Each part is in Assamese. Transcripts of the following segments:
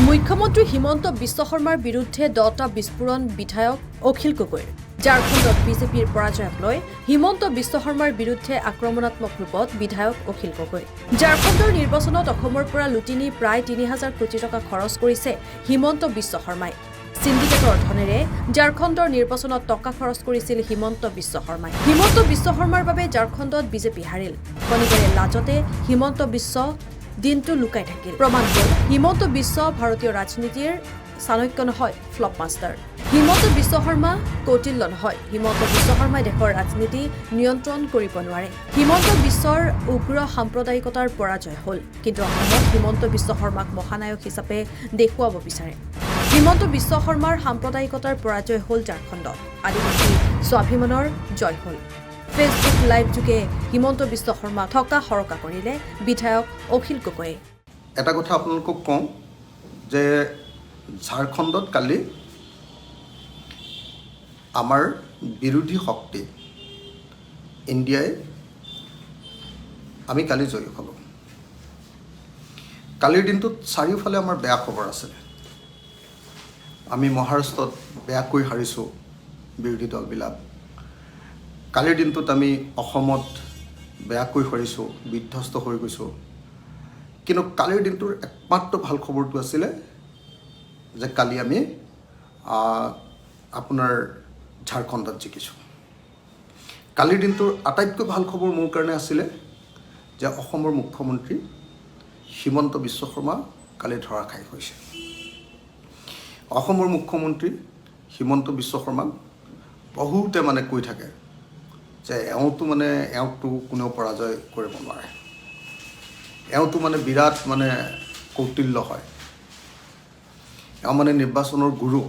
মুখ্যমন্ত্ৰী হিমন্ত বিশ্ব শৰ্মাৰ বিৰুদ্ধে 10টা বিস্ফোৰণ বিধায়ক অখিল গগৈৰ ঝাৰখণ্ডত বিজেপিৰ পৰাজয়ক লৈ হিমন্ত বিশ্ব শৰ্মাৰ বিৰুদ্ধে আক্ৰমণাত্মক ৰূপত বিধায়ক অখিল গগৈ ঝাৰখণ্ডৰ নিৰ্বাচনত অসমৰ পৰা লুটিনি প্ৰায় 3000 কোটি টকা খৰচ কৰিছে হিমন্ত বিশ্ব শৰ্মাই সিন্ডিকেটৰ ধনেৰে ঝাৰখণ্ডৰ নিৰ্বাচনত টকা খৰচ কৰিছিল হিমন্ত বিশ্ব শৰ্মাই হিমন্ত বিশ্ব শৰ্মাৰ বাবে ঝাৰখণ্ডত বিজেপি হাৰিল শনিবাৰে লাজতে হিমন্ত বিশ্ব দিনটো লুকাই থাকিল প্ৰমাণ হ'ল হিমন্ত বিশ্ব ভাৰতীয় ৰাজনীতিৰ চাণক্য নহয় ফ্লপ মাষ্টাৰ হিমন্ত বিশ্ব শৰ্মা কৌটিল্য নহয় হিমন্ত বিশ্ব শৰ্মাই দেশৰ ৰাজনীতি নিয়ন্ত্ৰণ কৰিব নোৱাৰে হিমন্ত বিশ্বৰ উগ্ৰ সাম্প্ৰদায়িকতাৰ পৰাজয় হ'ল কিন্তু অসমত হিমন্ত বিশ্ব শৰ্মাক মহানায়ক হিচাপে দেখুৱাব বিচাৰে হিমন্ত বিশ্ব শৰ্মাৰ সাম্প্ৰদায়িকতাৰ পৰাজয় হ'ল ঝাৰখণ্ডত আদিবাসী স্বাভিমানৰ জয় হ'ল ফেচবুক লাইভ যোগে হিমন্ত বিশ্ব শৰ্মা ঠকা হৰকা কৰিলে বিধায়ক অখিল গগৈয়ে এটা কথা আপোনালোকক কওঁ যে ঝাৰখণ্ডত কালি আমাৰ বিৰোধী শক্তি ইণ্ডিয়াই আমি কালি জয়ী হ'লোঁ কালিৰ দিনটোত চাৰিওফালে আমাৰ বেয়া খবৰ আছিলে আমি মহাৰাষ্ট্ৰত বেয়াকৈ হাৰিছোঁ বিৰোধী দলবিলাক কালিৰ দিনটোত আমি অসমত বেয়াকৈ হাৰিছোঁ বিধ্বস্ত হৈ গৈছোঁ কিন্তু কালিৰ দিনটোৰ একমাত্ৰ ভাল খবৰটো আছিলে যে কালি আমি আপোনাৰ ঝাৰখণ্ডত জিকিছোঁ কালিৰ দিনটোৰ আটাইতকৈ ভাল খবৰ মোৰ কাৰণে আছিলে যে অসমৰ মুখ্যমন্ত্ৰী হিমন্ত বিশ্ব শৰ্মা কালি ধৰাশায়ী হৈছে অসমৰ মুখ্যমন্ত্ৰী হিমন্ত বিশ্ব শৰ্মাক বহুতে মানে কৈ থাকে যে এওঁতো কোনেও পৰাজয় কৰিব নোৱাৰে এওঁতো বিৰাট কৌটিল্য হয় এওঁ নিৰ্বাচনৰ গুৰু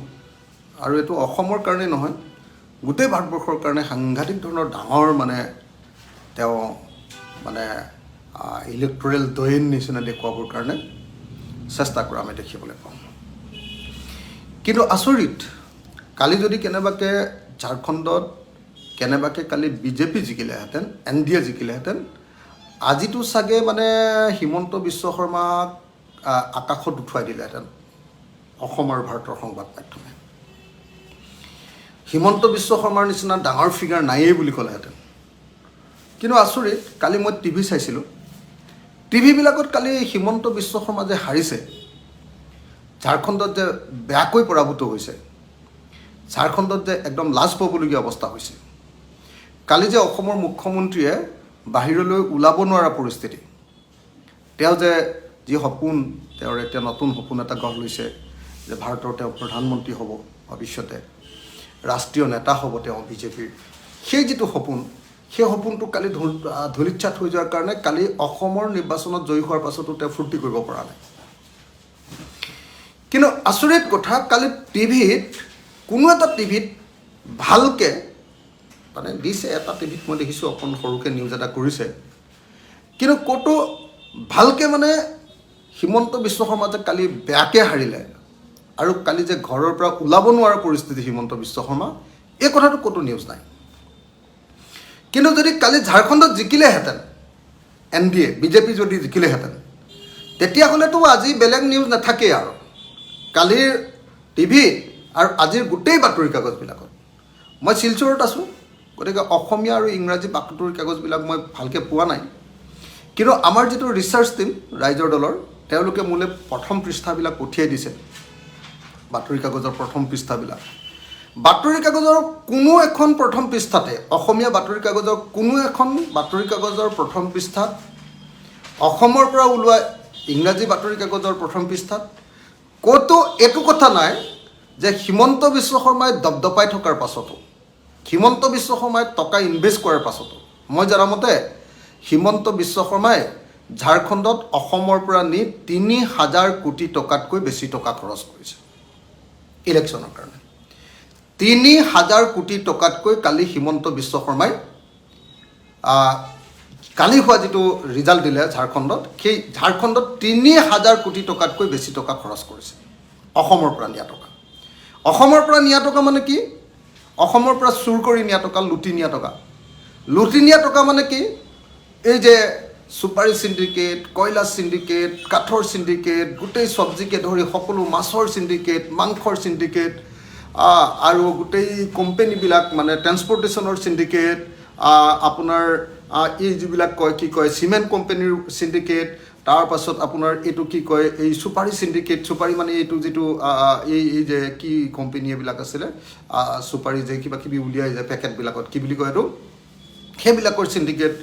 আৰু এইটো অসমৰ কাৰণে নহয় গোটেই ভাৰতবৰ্ষৰ কাৰণে সাংঘাতিক ধৰণৰ ডাঙৰ তেওঁ ইলেক্টৰেল দৈন নিচিনা দেখুৱাবৰ কাৰণে চেষ্টা কৰা আমি দেখিবলৈ পাওঁ কিন্তু আচৰিত কালি যদি কেনেবাকৈ ঝাৰখণ্ডত কেনেবাকৈ কালি বিজেপি জিকিলেহেঁতেন NDA জিকিলেহেঁতেন আজিতো চাগে হিমন্ত বিশ্ব শৰ্মাক আকাশত উঠুৱাই দিলেহেঁতেন অসম আৰু ভাৰতৰ সংবাদ মাধ্যমে হিমন্ত বিশ্ব শৰ্মাৰ নিচিনা ডাঙৰ ফিগাৰ নায়েই বুলি ক'লেহেঁতেন কিন্তু আচৰিত কালি মই টিভি চাইছিলোঁ টিভিবিলাকত কালি হিমন্ত বিশ্ব শৰ্মা যে হাৰিছে ঝাৰখণ্ডত যে বেয়াকৈ পৰাভূত হৈছে ঝাৰখণ্ডত যে একদম লাজ পাবলগীয়া অৱস্থা হৈছে কালি যে অসমৰ মুখ্যমন্ত্ৰীয়ে বাহিৰলৈ ওলাব নোৱাৰা পৰিস্থিতি তেওঁ যে যি সপোন তেওঁৰ এতিয়া নতুন সপোন এটা গঢ় লৈছে যে ভাৰতৰ তেওঁ প্ৰধানমন্ত্ৰী হ'ব ভৱিষ্যতে ৰাষ্ট্ৰীয় নেতা হ'ব তেওঁ বিজেপিৰ সেই যিটো সপোন সেই সপোনটো কালি ধূলিচ্ছাত হৈ যোৱাৰ কাৰণে কালি অসমৰ নিৰ্বাচনত জয়ী হোৱাৰ পাছতো তেওঁ ফূৰ্তি কৰিব পৰা নাই কিন্তু আচৰিত কথা কালি টিভিত কোনো এটা টিভিত ভালকৈ দিছে এটা টিভিত মই দেখিছোঁ অকণ সৰুকৈ নিউজ এটা কৰিছে কিন্তু ক'তো ভালকৈ হিমন্ত বিশ্ব শৰ্মা যে কালি বেয়াকৈ হাৰিলে আৰু কালি যে ঘৰৰ পৰা ওলাব নোৱাৰা পৰিস্থিতি হিমন্ত বিশ্ব শৰ্মা এই কথাটো ক'তো নিউজ নাই কিন্তু যদি কালি ঝাৰখণ্ডত জিকিলেহেঁতেন NDA বিজেপি যদি জিকিলেহেঁতেন তেতিয়াহ'লেতো আজি বেলেগ নিউজ নাথাকেই আৰু কালিৰ টিভিত আৰু আজিৰ গোটেই বাতৰি কাগজবিলাকত মই শিলচৰত আছোঁ গতিকে অসমীয়া আৰু ইংৰাজী বাতৰি কাগজবিলাক মই ভালকৈ পোৱা নাই কিন্তু আমাৰ যিটো ৰিচাৰ্চ টীম ৰাইজৰ দলৰ তেওঁলোকে মোলৈ প্ৰথম পৃষ্ঠাবিলাক পঠিয়াই দিছে বাতৰি কাগজৰ প্ৰথম পৃষ্ঠাবিলাক বাতৰি কাগজৰ কোনো এখন প্ৰথম পৃষ্ঠাতে অসমীয়া বাতৰি কাগজৰ কোনো এখন বাতৰি কাগজৰ প্ৰথম পৃষ্ঠাত অসমৰ পৰা ওলোৱা ইংৰাজী বাতৰি কাগজৰ প্ৰথম পৃষ্ঠাত ক'তো এইটো কথা নাই যে হিমন্ত বিশ্ব শৰ্মাই দপদপাই থকাৰ পাছতো হিমন্ত বিশ্ব শৰ্মাই টকা ইনভেষ্ট কৰাৰ পাছতো মই জনামতে হিমন্ত বিশ্ব শৰ্মাই ঝাৰখণ্ডত অসমৰ পৰা নি 3000 কোটি টকাতকৈ বেছি টকা খৰচ কৰিছে ইলেকশ্যনৰ কাৰণে 3000 কোটি টকাতকৈ কালি হিমন্ত বিশ্ব শৰ্মাই কালি হোৱা যিটো ৰিজাল্ট দিলে ঝাৰখণ্ডত সেই ঝাৰখণ্ডত 3000 কোটি টকাতকৈ বেছি টকা খৰচ কৰিছে অসমৰ পৰা নিয়া টকা অসমৰ পৰা নিয়া টকা কি অসমৰ পৰা চুৰ কৰি নিয়া টকা লুটি নিয়া টকা কি এই যে চুপাৰী চিণ্ডিকেট, কয়লা চিণ্ডিকেট, কাঠৰ চিণ্ডিকেট, গোটেই চব্জিকে ধৰি সকলো মাছৰ চিণ্ডিকেট, মাংসৰ চিণ্ডিকেট, আৰু গোটেই কোম্পেনীবিলাক মানে ট্ৰেন্সপৰ্টেশ্যনৰ চিণ্ডিকেট, আপোনাৰ এই যিবিলাক কি কয় চিমেণ্ট কোম্পেনীৰ চিণ্ডিকেট, তাৰপাছত আপোনাৰ এইটো কি কয় এই চুপাৰী চিণ্ডিকেট, চুপাৰী মানে এইটো যিটো এই যে কি কোম্পেনী এইবিলাক আছিলে চুপাৰী যে কিবা কিবি উলিয়াই যায় পেকেটবিলাকত কি বুলি কয় এইটো, সেইবিলাকৰ চিণ্ডিকেট,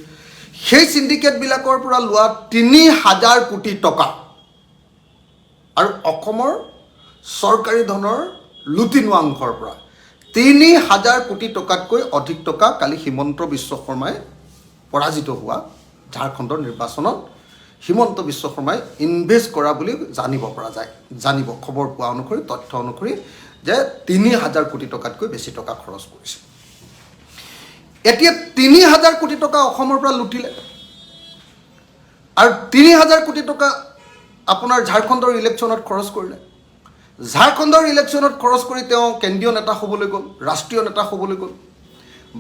সেই চিণ্ডিকেটবিলাকৰ পৰা লোৱা ৩,০০০ কোটি টকা আৰু অসমৰ চৰকাৰী ধনৰ লুটি নোৱা অংশৰ পৰা ৩,০০০ কোটি টকাতকৈ অধিক টকা কালি হিমন্ত বিশ্ব শৰ্মাই পৰাজিত হোৱা ঝাৰখণ্ডৰ নিৰ্বাচনত হিমন্ত বিশ্ব শৰ্মাই ইনভেষ্ট কৰা বুলি জানিব পৰা যায়, খবৰ পোৱা অনুসৰি তথ্য অনুসৰি যে ৩,০০০ কোটি টকাতকৈ বেছি টকা খৰচ কৰিছে। এতিয়া ৩,০০০ কোটি টকা অসমৰ পৰা লুটিলে আৰু ৩,০০০ কোটি টকা আপোনাৰ ঝাৰখণ্ডৰ ইলেকশ্যনত খৰচ কৰিলে। ঝাৰখণ্ডৰ ইলেকশ্যনত খৰচ কৰি তেওঁ কেন্দ্ৰীয় নেতা হ'বলৈ গ'ল, ৰাষ্ট্ৰীয় নেতা হ'বলৈ গ'ল,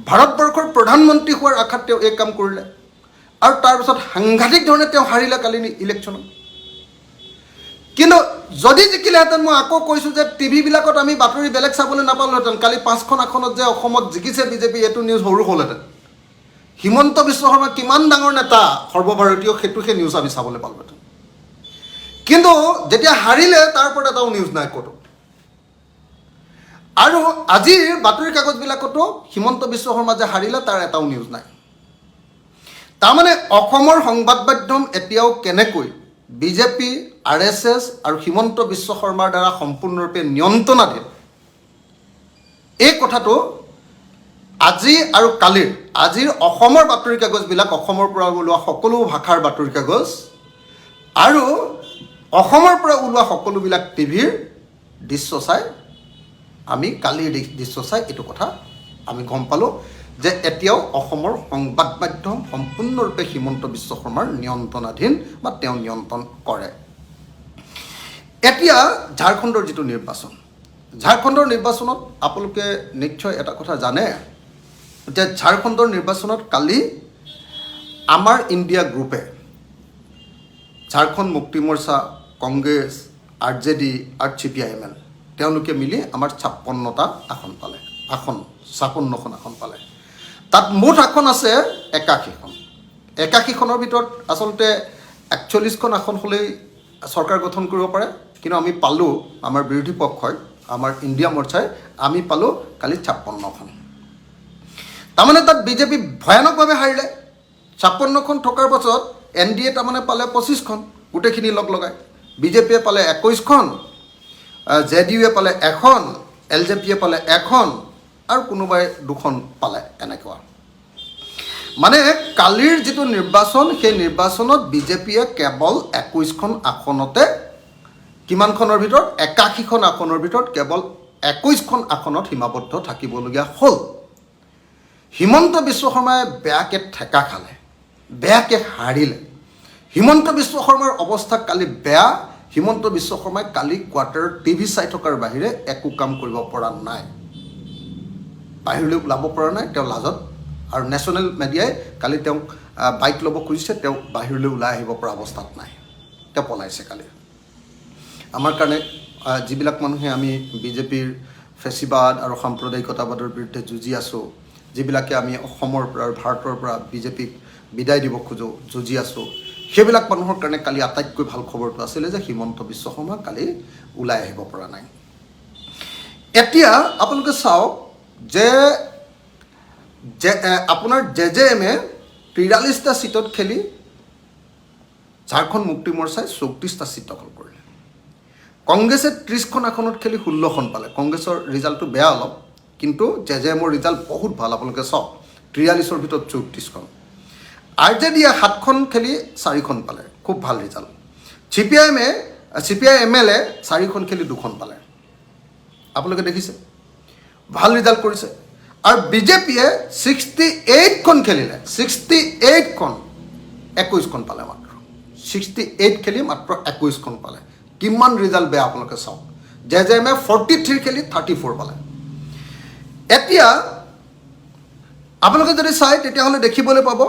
ভাৰতবৰ্ষৰ প্ৰধানমন্ত্ৰী হোৱাৰ আশাত তেওঁ এই কাম কৰিলে আৰু তাৰপিছত সাংঘাতিক ধৰণে তেওঁ হাৰিলে কালি ইলেকশ্যনত। কিন্তু যদি জিকিলেহেঁতেন, মই আকৌ কৈছোঁ যে টিভিবিলাকত আমি বাতৰি বেলেগ চাবলৈ নাপালোহেঁতেন, কালি 5খন আসনত যে অসমত জিকিছে বিজেপি এইটো নিউজ সৰু হ'লহেঁতেন। হিমন্ত বিশ্ব শৰ্মা কিমান ডাঙৰ নেতা সৰ্বভাৰতীয় সেইটোহে নিউজ আমি চাবলৈ পালোহেঁতেন। কিন্তু যেতিয়া হাৰিলে তাৰ ওপৰত এটাও নিউজ নাই ক'তো। আৰু আজিৰ বাতৰি কাকতবিলাকতো হিমন্ত বিশ্ব শৰ্মা যে হাৰিলে তাৰ এটাও নিউজ নাই। তাৰমানে অসমৰ সংবাদ মাধ্যম এতিয়াও কেনেকৈ বিজেপি, RSS আৰু হিমন্ত বিশ্ব শৰ্মাৰ দ্বাৰা সম্পূৰ্ণৰূপে নিয়ন্ত্ৰণাধীন, এই কথাটো আজি আৰু কালিৰ আজিৰ অসমৰ বাতৰি কাগজবিলাক, অসমৰ পৰা ওলোৱা সকলো ভাষাৰ বাতৰি কাগজ আৰু অসমৰ পৰা ওলোৱা সকলোবিলাক টিভিৰ দৃশ্য চাই আমি কালিৰ দৃশ্য চাই এইটো কথা আমি গম পালোঁ যে এতিয়াও অসমৰ সংবাদ মাধ্যম সম্পূৰ্ণৰূপে হিমন্ত বিশ্ব শৰ্মাৰ নিয়ন্ত্ৰণাধীন বা তেওঁ নিয়ন্ত্ৰণ কৰে। এতিয়া ঝাৰখণ্ডৰ যিটো নিৰ্বাচন, ঝাৰখণ্ডৰ নিৰ্বাচনত আপোনালোকে নিশ্চয় এটা কথা জানে যে ঝাৰখণ্ডৰ নিৰ্বাচনত কালি আমাৰ ইণ্ডিয়া গ্ৰুপে ঝাৰখণ্ড মুক্তি মৰ্চা, কংগ্ৰেছ, RJD আৰু CPIML তেওঁলোকে মিলি আমাৰ 56টা আসন পালে, 56খন আসন পালে। তাত মুঠ আসন আছে 81খন। 81খনৰ ভিতৰত আচলতে 41খন আসন হ'লেই চৰকাৰ গঠন কৰিব পাৰে, কিন্তু আমি পালোঁ, আমাৰ বিৰোধী পক্ষই আমাৰ ইণ্ডিয়া মৰ্চাই আমি পালোঁ কালি 56খন। তাৰমানে তাত বিজেপি ভয়ানকভাৱে হাৰিলে। 56খন থকাৰ পাছত NDA তাৰমানে পালে 25খন গোটেইখিনি লগ লগাই, বিজেপিয়ে পালে 21খন, JDUৱে পালে 1খন, LJPয়ে পালে 1খন আৰু কোনোবাই 2খন পালে। এনেকুৱা মানে কালিৰ যিটো নিৰ্বাচন, সেই নিৰ্বাচনত বিজেপিয়ে কেৱল 21খন আসনতে, কিমানখনৰ ভিতৰত 81খন আসনৰ ভিতৰত কেৱল 21খন আসনত সীমাবদ্ধ থাকিবলগীয়া হ'ল। হিমন্ত বিশ্ব শৰ্মাই বেয়াকৈ ঠেকা খালে, বেয়াকৈ হাৰিলে। হিমন্ত বিশ্ব শৰ্মাৰ অৱস্থা কালি বেয়া। হিমন্ত বিশ্ব শৰ্মাই কালি কোৱাৰ্টাৰত টিভি চাই থকাৰ বাহিৰে একো কাম কৰিব পৰা নাই, বাহিৰলৈ ওলাব পৰা নাই তেওঁ লাজত। আৰু নেশ্যনেল মিডিয়াই কালি তেওঁক বাইক ল'ব খুজিছে, তেওঁ বাহিৰলৈ ওলাই আহিব পৰা অৱস্থাত নাই, তেওঁ পলাইছে কালি। আমাৰ কাৰণে যিবিলাক মানুহে আমি বিজেপিৰ ফেচিবাদ আৰু সাম্প্ৰদায়িকতাবাদৰ বিৰুদ্ধে যুঁজি আছোঁ, যিবিলাকে আমি অসমৰ পৰা আৰু ভাৰতৰ পৰা বিজেপিক বিদায় দিব খোজোঁ, যুঁজি আছোঁ, সেইবিলাক মানুহৰ কাৰণে কালি আটাইতকৈ ভাল খবৰটো আছিলে যে হিমন্ত বিশ্ব শৰ্মা কালি ওলাই আহিব পৰা নাই। এতিয়া আপোনালোকে চাওক যে আপোনাৰ JJMয়ে 43টা ছিটত খেলি ঝাৰখণ্ড মুক্তি মৰ্চাই 34টা ছিট দখল কৰিলে। কংগ্ৰেছে 30খন আসনত খেলি 16খন পালে। কংগ্ৰেছৰ ৰিজাল্টটো বেয়া অলপ, কিন্তু JJMৰ ৰিজাল্ট বহুত ভাল। আপোনালোকে চাওক 43ৰ ভিতৰত 34খন। RJDয়ে 7খন খেলি 4খন পালে, খুব ভাল ৰিজাল্ট। CPIMLে 4খন খেলি 2খন পালে। আপোনালোকে দেখিছে ভাল ৰিজাল্ট কৰিছে। আৰু বিজেপিয়ে 68খন খেলিলে, 68খন 21খন পালে মাত্ৰ। 68 খেলি মাত্ৰ 21খন পালে। কিমান ৰিজাল্ট বেয়া আপোনালোকে চাওক। JJMে 43 খেলি 34 পালে। এতিয়া আপোনালোকে যদি চাই তেতিয়াহ'লে দেখিবলৈ পাব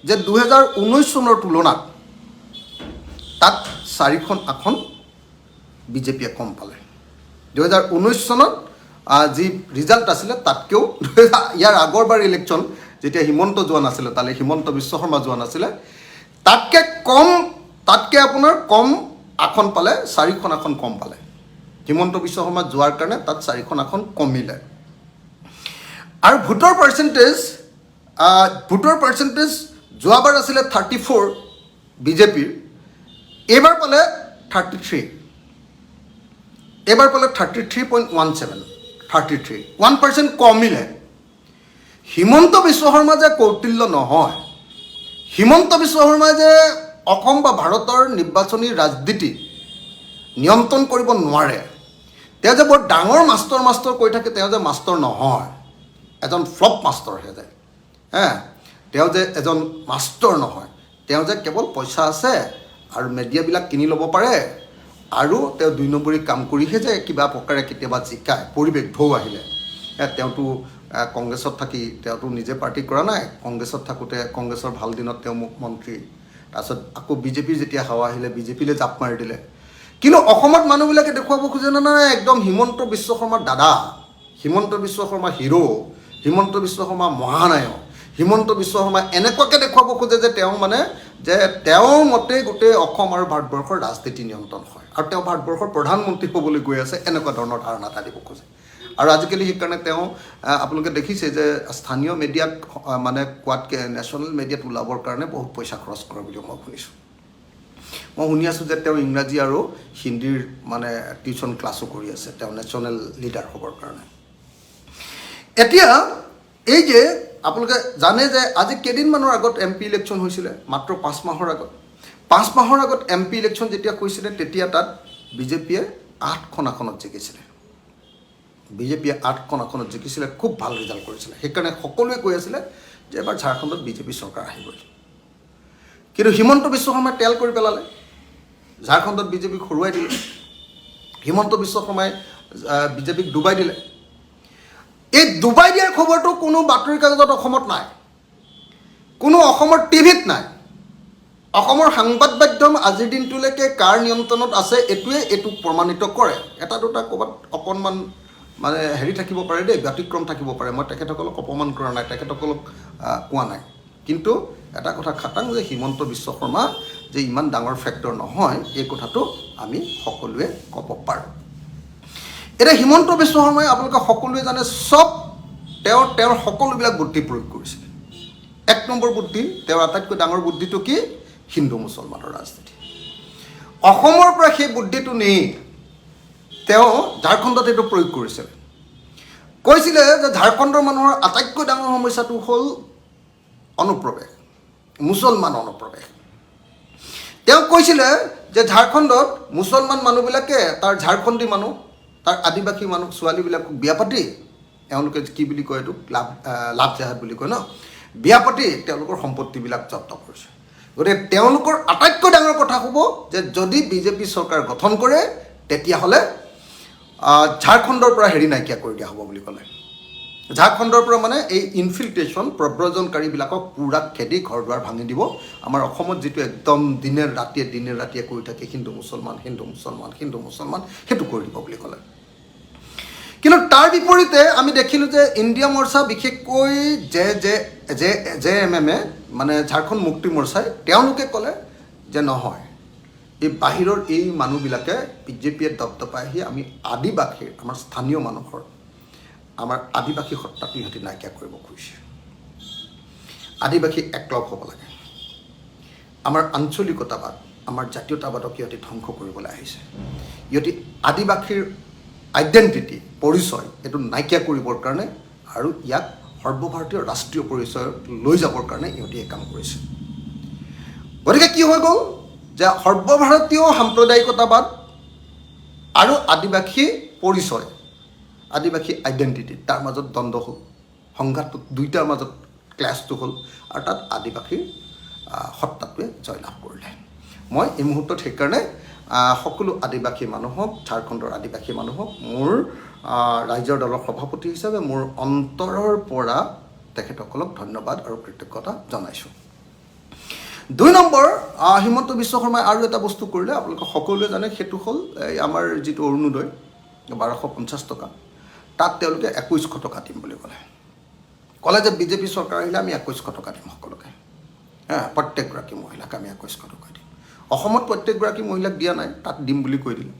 যে 2019 চনৰ তুলনাত তাত 4খন আসন বিজেপিয়ে কম পালে 2019 চনত যি ৰিজাল্ট আছিলে তাতকৈও ইয়াৰ আগৰবাৰ ইলেকশ্যন যেতিয়া হিমন্ত যোৱা নাছিলে তালৈ হিমন্ত বিশ্ব শৰ্মা যোৱা নাছিলে তাতকৈ আপোনাৰ কম আসন পালে 4খন আসন কম পালে হিমন্ত বিশ্ব শৰ্মা যোৱাৰ কাৰণে তাত 4খন আসন কমিলে আৰু ভোটৰ পাৰ্চেণ্টেজ যোৱাবাৰ আছিলে 34 বিজেপিৰ এইবাৰ পালে 33 এইবাৰ পালে 33.17 33 1% কমিলে হিমন্ত বিশ্ব শৰ্মা যে কৌটিল্য নহয় হিমন্ত বিশ্ব শৰ্মাই যে অসম বা ভাৰতৰ নিৰ্বাচনী ৰাজনীতি নিয়ন্ত্ৰণ কৰিব নোৱাৰে তেওঁ যে বৰ ডাঙৰ মাষ্টৰ কৈ থাকে তেওঁ যে মাষ্টৰ নহয় এজন ফ্লপ মাষ্টৰহে যায় তেওঁ যে এজন মাষ্টৰ নহয় তেওঁ যে কেৱল পইচা আছে আৰু মিডিয়াবিলাক কিনি ল'ব পাৰে আৰু তেওঁ 2 নম্বৰী কাম কৰিহে যে কিবা প্ৰকাৰে কেতিয়াবা জিকায় পৰিৱেশ ঢৌ আহিলে তেওঁতো কংগ্ৰেছত থাকি তেওঁতো নিজে পাৰ্টি কৰা নাই কংগ্ৰেছত থাকোঁতে কংগ্ৰেছৰ ভাল দিনত তেওঁ মুখ্যমন্ত্ৰী তাৰপিছত আকৌ বিজেপিৰ যেতিয়া হাৱা আহিলে বিজেপিলৈ জাপ মাৰি দিলে কিন্তু অসমত মানুহবিলাকে দেখুৱাব খোজে নাই একদম হিমন্ত বিশ্ব শৰ্মাৰ দাদা হিমন্ত বিশ্ব শৰ্মা হিৰো হিমন্ত বিশ্ব শৰ্মা মহানায়ক হিমন্ত বিশ্ব শৰ্মা এনেকুৱাকৈ দেখুৱাব খোজে যে তেওঁ মানে যে তেওঁৰ মতে গোটেই অসম আৰু ভাৰতবৰ্ষৰ ৰাজনীতি নিয়ন্ত্ৰণ হয় আৰু তেওঁ ভাৰতবৰ্ষৰ প্ৰধানমন্ত্ৰী হ'বলৈ গৈ আছে এনেকুৱা ধৰণৰ ধাৰণা এটা দিব খোজে আৰু আজিকালি সেইকাৰণে তেওঁ আপোনালোকে দেখিছে যে স্থানীয় মিডিয়াত মানে কোৱাতকৈ নেশ্যনেল মিডিয়াত ওলাবৰ কাৰণে বহুত পইচা খৰচ কৰে বুলি মই শুনিছোঁ মই শুনি আছোঁ যে তেওঁ ইংৰাজী আৰু হিন্দীৰ মানে টিউশ্যন ক্লাছো কৰি আছে তেওঁ নেশ্যনেল লিডাৰ হ'বৰ কাৰণে এতিয়া এই যে আপোনালোকে জানে যে আজি কেইদিনমানৰ আগত MP ইলেকশ্যন হৈছিলে মাত্ৰ 5 মাহৰ আগত 5 মাহৰ আগত MP ইলেকশ্যন যেতিয়া কৈছিলে তেতিয়া তাত বিজেপিয়ে 8খন আসনত জিকিছিলে বিজেপিয়ে 8খন আসনত জিকিছিলে খুব ভাল ৰিজাল্ট কৰিছিলে সেইকাৰণে সকলোৱে কৈ আছিলে যে এবাৰ ঝাৰখণ্ডত বিজেপি চৰকাৰ আহিবই কিন্তু হিমন্ত বিশ্ব শৰ্মাই তেল কৰি পেলালে ঝাৰখণ্ডত বিজেপিক হৰুৱাই দিলে হিমন্ত বিশ্ব শৰ্মাই বিজেপিক ডুবাই দিলে এই ডুবাই দিয়াৰ খবৰটো কোনো বাতৰি কাগজত অসমত নাই কোনো অসমৰ টিভিত নাই অসমৰ সংবাদ মাধ্যম আজিৰ দিনটোলৈকে কাৰ নিয়ন্ত্ৰণত আছে এইটোক প্ৰমাণিত কৰে এটা দুটা ক'ৰবাত অকণমান মানে হেৰি থাকিব পাৰে দেই ব্যতিক্ৰম থাকিব পাৰে মই তেখেতসকলক অপমান কৰা নাই তেখেতসকলক কোৱা নাই কিন্তু এটা কথা খাটাং যে হিমন্ত বিশ্ব শৰ্মা যে ইমান ডাঙৰ ফেক্টৰ নহয় এই কথাটো আমি সকলোৱে ক'ব পাৰোঁ এতিয়া হিমন্ত বিশ্ব শৰ্মাই আপোনালোকে সকলোৱে জানে চব তেওঁৰ সকলোবিলাক বুদ্ধি প্ৰয়োগ কৰিছে 1 নম্বৰ বুদ্ধি তেওঁৰ আটাইতকৈ ডাঙৰ বুদ্ধিটো কি হিন্দু মুছলমানৰ ৰাজনীতি অসমৰ পৰা সেই বুদ্ধিটো নি তেওঁ ঝাৰখণ্ডত এইটো প্ৰয়োগ কৰিছিল কৈছিলে যে ঝাৰখণ্ডৰ মানুহৰ আটাইতকৈ ডাঙৰ সমস্যাটো হ'ল অনুপ্ৰৱেশ মুছলমান অনুপ্ৰৱেশ তেওঁ কৈছিলে যে ঝাৰখণ্ডত মুছলমান মানুহবিলাকে তাৰ ঝাৰখণ্ডী মানুহ তাৰ আদিবাসী মানুহ ছোৱালীবিলাকক বিয়া পাতি তেওঁলোকে কি বুলি কয় এইটো লাভ জেহাদ বুলি কয় ন বিয়া পাতি তেওঁলোকৰ সম্পত্তিবিলাক জব্দ কৰিছে গতিকে তেওঁলোকৰ আটাইতকৈ ডাঙৰ কথা হ'ব যে যদি বিজেপি চৰকাৰ গঠন কৰে তেতিয়াহ'লে ঝাৰখণ্ডৰ পৰা হেৰি নাইকিয়া কৰি দিয়া হ'ব বুলি ক'লে ঝাৰখণ্ডৰ পৰা মানে এই ইনফিল্ট্ৰেশ্যন প্ৰব্ৰজনকাৰীবিলাকক পুৰা খেদি ঘৰ দুৱাৰ ভাঙি দিব আমাৰ অসমত যিটো একদম দিনে ৰাতিয়ে কৰি থাকে হিন্দু মুছলমান সেইটো কৰি দিব বুলি ক'লে কিন্তু তাৰ বিপৰীতে আমি দেখিলোঁ যে ইণ্ডিয়া মৰ্চা বিশেষকৈ JMM মানে ঝাৰখণ্ড মুক্তি মৰ্চাই তেওঁলোকে ক'লে যে নহয় এই বাহিৰৰ এই মানুহবিলাকে বিজেপিয়ে দপদপাই আহি আমি আদিবাসীৰ আমাৰ স্থানীয় মানুহৰ আমাৰ আদিবাসী সত্তাটো ইহঁতে নাইকিয়া কৰিব খুজিছে আদিবাসী একলগ হ'ব লাগে আমাৰ আঞ্চলিকতাবাদ আমাৰ জাতীয়তাবাদক ইহঁতে ধ্বংস কৰিবলৈ আহিছে ইহঁতে আদিবাসীৰ আইডেণ্টিটি পৰিচয় এইটো নাইকিয়া কৰিবৰ কাৰণে আৰু ইয়াক সৰ্বভাৰতীয় ৰাষ্ট্ৰীয় পৰিচয় লৈ যাবৰ কাৰণে ইহঁতে এই কাম কৰিছে গতিকে কি হৈ গ'ল যে সৰ্বভাৰতীয় সাম্প্ৰদায়িকতাবাদ আৰু আদিবাসী পৰিচয় আদিবাসী আইডেণ্টিটি তাৰ মাজত দ্বন্দ্ব হ'ল সংঘাতটো দুইটাৰ মাজত ক্লাছটো হ'ল আৰু তাত আদিবাসীৰ সত্তাটোৱে জয়লাভ কৰিলে মই এই মুহূৰ্তত সেইকাৰণে সকলো আদিবাসী মানুহক ঝাৰখণ্ডৰ আদিবাসী মানুহক মোৰ ৰাজ্যৰ দলৰ সভাপতি হিচাপে মোৰ অন্তৰৰ পৰা তেখেতসকলক ধন্যবাদ আৰু কৃতজ্ঞতা জনাইছোঁ 2 নম্বৰ হিমন্ত বিশ্ব শৰ্মাই আৰু এটা বস্তু কৰিলে আপোনালোকে সকলোৱে জানে সেইটো হ'ল এই আমাৰ যিটো অৰুণোদয় 1250 টকা তাত তেওঁলোকে 2100 টকা দিম বুলি ক'লে যে বিজেপি চৰকাৰ আহিলে আমি 2100 টকা দিম সকলোকে প্ৰত্যেকগৰাকী মহিলাক আমি 2100 টকা দিম অসমত প্ৰত্যেকগৰাকী মহিলাক দিয়া নাই তাত দিম বুলি কৈ দিলে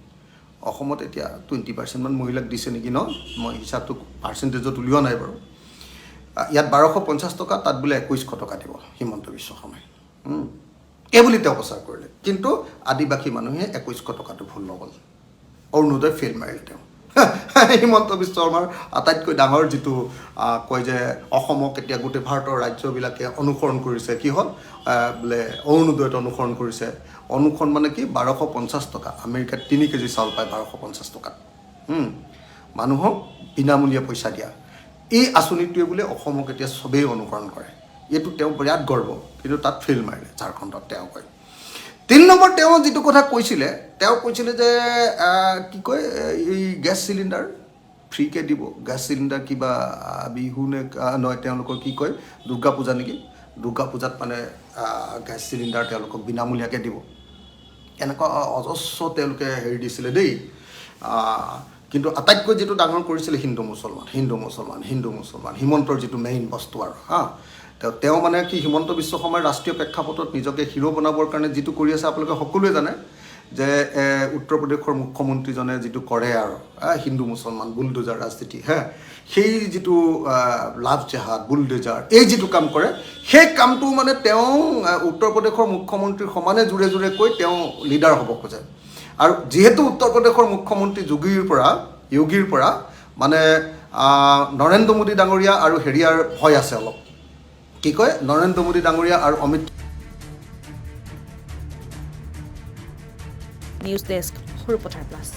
অসমত এতিয়া 20% মান মহিলাক দিছে নেকি ন মই হিচাপটো পাৰ্চেণ্টেজত উলিওৱা নাই বাৰু ইয়াত 1250 টকা তাত বোলে 2100 টকা দিব হিমন্ত বিশ্ব শৰ্মাই এইবুলি তেওঁ প্ৰচাৰ কৰিলে কিন্তু আদিবাসী মানুহে 2100 টকাটো ভুল নগ'ল অৰুণোদয় ফেইল মাৰিল তেওঁ হিমন্ত বিশ্ব শৰ্মাৰ আটাইতকৈ ডাঙৰ যিটো কয় যে অসমক এতিয়া গোটেই ভাৰতৰ ৰাজ্যবিলাকে অনুসৰণ কৰিছে কি হ'ল বোলে অৰুণোদয়ত অনুসৰণ কৰিছে অনুসৰণ মানে কি 1250 টকা আমেৰিকাত 3 কেজি চাউল পায় 1250 টকাত মানুহক বিনামূলীয়া পইচা দিয়া এই আঁচনিটোৱে বোলে অসমক এতিয়া চবেই অনুসৰণ কৰে এইটো তেওঁ বিৰাট গৰ্ব কিন্তু তাত ফেইল মাৰিলে ঝাৰখণ্ডত তেওঁ কয় 3 নম্বৰ তেওঁ যিটো কথা কৈছিলে যে কি কয় এই গেছ চিলিণ্ডাৰ ফ্ৰীকে দিব গেছ চিলিণ্ডাৰ কিবা বিহু নে নহয় তেওঁলোকৰ কি কয় দুৰ্গা পূজা নেকি দুৰ্গা পূজাত মানে গেছ চিলিণ্ডাৰ তেওঁলোকক বিনামূলীয়াকৈ দিব এনেকুৱা অজস্ৰ তেওঁলোকে হেৰি দিছিলে দেই কিন্তু আটাইতকৈ যিটো ডাঙৰ কৰিছিলে হিন্দু মুছলমান হিমন্তৰ যিটো মেইন বস্তু আৰু তেওঁ মানে কি হিমন্ত বিশ্ব শৰ্মাৰ ৰাষ্ট্ৰীয় প্ৰেক্ষাপটত নিজকে হিৰো বনাবৰ কাৰণে যিটো কৰি আছে আপোনালোকে সকলোৱে জানে যে উত্তৰ প্ৰদেশৰ মুখ্যমন্ত্ৰীজনে যিটো কৰে আৰু হিন্দু মুছলমান বুলডোজাৰ ৰাজনীতি সেই যিটো লাভ জেহাদ বুলডোজাৰ এই যিটো কাম কৰে সেই কামটো মানে তেওঁ উত্তৰ প্ৰদেশৰ মুখ্যমন্ত্ৰীৰ সমানে জোৰে জোৰে কৈ তেওঁ লিডাৰ হ'ব খোজে আৰু যিহেতু উত্তৰ প্ৰদেশৰ মুখ্যমন্ত্ৰী যোগীৰ পৰা মানে নৰেন্দ্ৰ মোদী ডাঙৰীয়া আৰু হেৰিয়াৰ ভয় আছে অলপ কি কয় নৰেন্দ্ৰ মোদী ডাঙৰীয়া আৰু Amit news desk Sarupathar plus